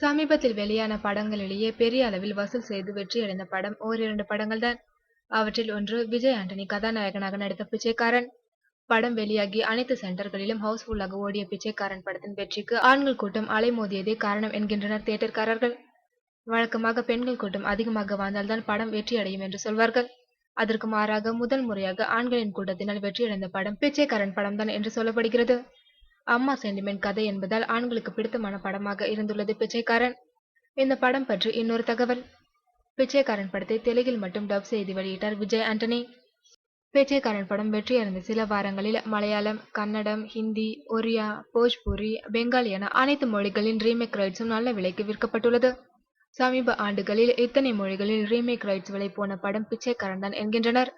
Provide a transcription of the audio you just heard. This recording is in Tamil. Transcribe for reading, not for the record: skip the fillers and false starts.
சமீபத்தில் வெளியான படங்களிலேயே பெரிய அளவில் வசூல் செய்து வெற்றியடைந்த படம் ஓரிரண்டு படங்கள் தான். அவற்றில் ஒன்று விஜய் ஆண்டனி கதாநாயகனாக நடித்த பிச்சைக்காரன். படம் வெளியாகி அனைத்து சென்டர்களிலும் ஹவுஸ்ஃபுல்லாக ஓடிய பிச்சைக்காரன் படத்தின் வெற்றிக்கு ஆண்கள் கூட்டம் அலைமோதியதே காரணம் என்கின்றனர் தியேட்டர்காரர்கள். வழக்கமாக பெண்கள் கூட்டம் அதிகமாக வந்தால்தான் படம் வெற்றியடையும் என்று சொல்வார்கள். அதற்கு மாறாக முதல் முறையாக ஆண்களின் கூட்டத்தினால் வெற்றியடைந்த படம் பிச்சைக்காரன் படம்தான் என்று சொல்லப்படுகிறது. அம்மா சென்டிமெண்ட் கதை என்பதால் ஆண்களுக்கு பிடித்தமான படமாக இருந்துள்ளது பிச்சைக்காரன். இந்த படம் பற்றி இன்னொரு தகவல். பிச்சைக்காரன் படத்தை தெலுங்கில் மட்டும் டப் செய்து வெளியிட்டார் விஜய் ஆண்டனி. பிச்சைக்காரன் படம் வெற்றியடைந்த சில வாரங்களில் மலையாளம், கன்னடம், ஹிந்தி, ஒரியா, போஜ்பூரி, பெங்காலி என அனைத்து மொழிகளின் ரீமேக் ரைட்ஸும் நல்ல விலைக்கு விற்கப்பட்டுள்ளது. சமீப ஆண்டுகளில் இத்தனை மொழிகளில் ரீமேக் ரைட்ஸ் விலை போன படம் பிச்சைக்காரன் தான் என்கின்றனர்.